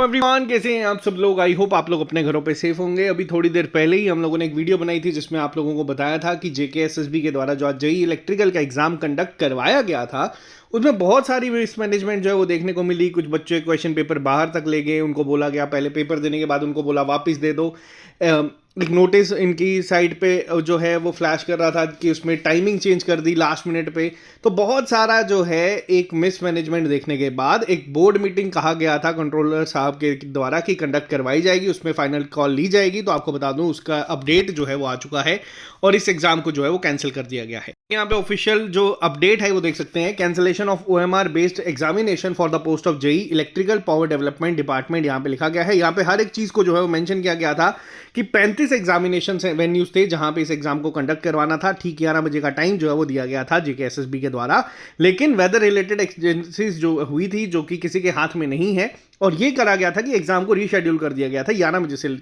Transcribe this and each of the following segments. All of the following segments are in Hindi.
एवरीवन, कैसे हैं आप सब लोग। आई होप आप लोग अपने घरों पे सेफ होंगे। अभी थोड़ी देर पहले ही हम लोगों ने एक वीडियो बनाई थी जिसमें आप लोगों को बताया था कि जेकेएसएसबी के द्वारा जो आज जेईई इलेक्ट्रिकल का एग्जाम कंडक्ट करवाया गया था उसमें बहुत सारी वेस्ट मैनेजमेंट जो है वो देखने को मिली। कुछ बच्चे क्वेश्चन पेपर बाहर तक ले गए, उनको बोला गया पहले पेपर देने के बाद उनको बोला वापस दे दो। एक नोटिस इनकी साइड पे जो है वो फ्लैश कर रहा था कि उसमें टाइमिंग चेंज कर दी लास्ट मिनट पे। तो बहुत सारा जो है एक मिसमैनेजमेंट देखने के बाद एक बोर्ड मीटिंग कहा गया था कंट्रोलर साहब के द्वारा कि कंडक्ट करवाई जाएगी, उसमें फाइनल कॉल ली जाएगी। तो आपको बता दूं उसका अपडेट जो है वो आ चुका है और इस एग्जाम को जो है वो कैंसिल कर दिया गया है। यहाँ पे ऑफिशियल जो अपडेट है वो देख सकते हैं, cancellation of OMR based examination for the post of JEE electrical power development department यहाँ पे लिखा गया है। यहाँ पे हर एक चीज को जो है वो मेंशन किया गया था कि 35 एग्जामिनेशन वेन्यूज थे जहां पे इस एग्जाम को कंडक्ट करवाना था। ठीक 11 बजे का टाइम जो है वो दिया गया था जेकेएसएसबी के द्वारा, लेकिन वेदर रिलेटेड एजेंसीज जो हुई थी जो कि किसी के हाथ में नहीं है, और ये करा गया था कि एग्जाम को रीशेड्यूल कर दिया गया था 11 बजे से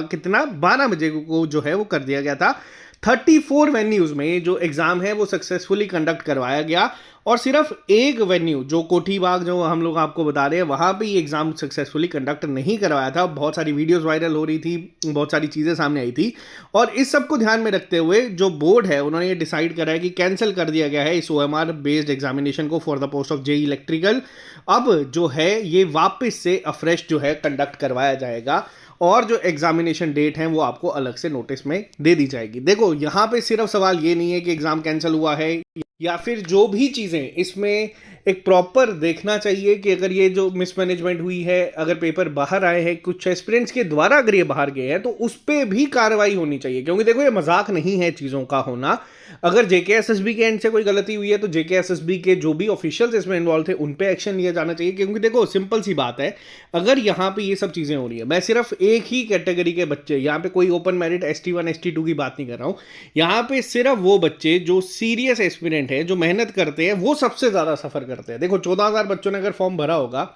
कितना 12 बजे को जो है वो कर दिया गया था। 34 वेन्यूज में जो एग्जाम है वो सक्सेसफुली कंडक्ट करवाया गया और सिर्फ एक वेन्यू जो कोठी बाग जो हम लोग आपको बता रहे हैं वहां पे ये एग्जाम सक्सेसफुली कंडक्ट नहीं करवाया था। बहुत सारी वीडियोस वायरल हो रही थी, बहुत सारी चीजें सामने आई थी, और इस सब को ध्यान में रखते हुए जो बोर्ड है उन्होंने ये डिसाइड करा है कि कैंसिल कर दिया गया है इस ओएमआर बेस्ड एग्जामिनेशन को for the post of JEE electrical. अब जो है ये वापस से अफ्रेश जो है कंडक्ट करवाया जाएगा और जो एग्जामिनेशन डेट है वो आपको अलग से नोटिस में दे दी जाएगी। देखो यहाँ पे सिर्फ सवाल ये नहीं है कि एग्जाम कैंसिल हुआ है या फिर जो भी चीजें, इसमें एक प्रॉपर देखना चाहिए कि अगर ये जो मिसमैनेजमेंट हुई है, अगर पेपर बाहर आए हैं कुछ एस्पिरेंट्स के द्वारा, अगर ये बाहर गए हैं तो उस पर भी कार्रवाई होनी चाहिए, क्योंकि देखो ये मजाक नहीं है चीजों का होना। अगर जेकेएसएसबी के एंड से कोई गलती हुई है तो जेकेएसएसबी के जो भी ऑफिशियल्स इसमें इन्वॉल्व थे उन पे एक्शन लिया जाना चाहिए। क्योंकि देखो सिंपल सी बात है, अगर यहाँ पे ये सब चीजें हो रही है, मैं सिर्फ एक ही कैटेगरी के बच्चे, यहाँ पे कोई ओपन मेरिट ST1 ST2 की बात नहीं कर रहा हूँ, यहाँ पे सिर्फ वो बच्चे जो सीरियस एस्पिरेंट है, जो मेहनत करते हैं, वो सबसे ज्यादा सफर करते हैं। देखो 14,000 बच्चों ने अगर फॉर्म भरा होगा,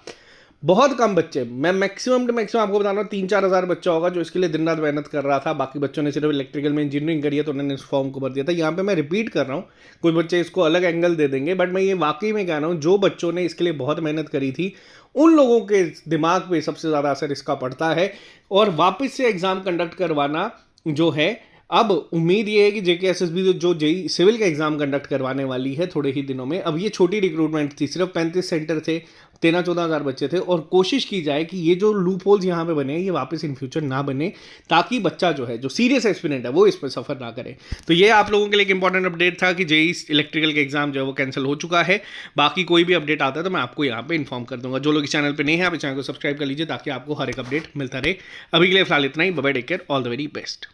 बहुत कम बच्चे, मैं मैक्सिमम टू मैक्सिमम आपको बता रहा हूँ 3-4 हज़ार बच्चा होगा जो इसके लिए दिन रात मेहनत कर रहा था। बाकी बच्चों ने सिर्फ इलेक्ट्रिकल में इंजीनियरिंग करी है तो उन्होंने इस फॉर्म को भर दिया था। यहाँ पे मैं रिपीट कर रहा हूँ, कुछ बच्चे इसको अलग एंगल दे देंगे, बट मैं ये वाकई में कह रहा हूँ जो बच्चों ने इसके लिए बहुत मेहनत करी थी उन लोगों के दिमाग पे सबसे ज़्यादा असर इसका पड़ता है। और वापस से एग्जाम कंडक्ट करवाना जो है, अब उम्मीद ये है कि जेकेएसएसबी जो जेईई सिविल का एग्जाम कंडक्ट करवाने वाली है थोड़े ही दिनों में। अब ये छोटी रिक्रूटमेंट थी, सिर्फ 35 सेंटर थे, 13-14 हज़ार बच्चे थे, और कोशिश की जाए कि ये जो लूप होल्स यहाँ पे बने ये वापस इन फ्यूचर ना बने, ताकि बच्चा जो है जो सीरियस एस्पिरेंट है वो इस पर सफर ना करे। तो ये आप लोगों के लिए एक इंपॉर्टेंट अपडेट था कि जेईई इलेक्ट्रिकल का एग्जाम जो है वो कैंसिल हो चुका है। बाकी कोई भी अपडेट आता है तो मैं आपको यहाँ पे इन्फॉर्म कर दूंगा। जो लोग इस चैनल पर नहीं है आप इस चैनल को सब्सक्राइब कर लीजिए ताकि आपको हर एक अपडेट मिलता रहे। अभी के लिए फिलहाल इतना ही। Bye bye, take care, all the very best.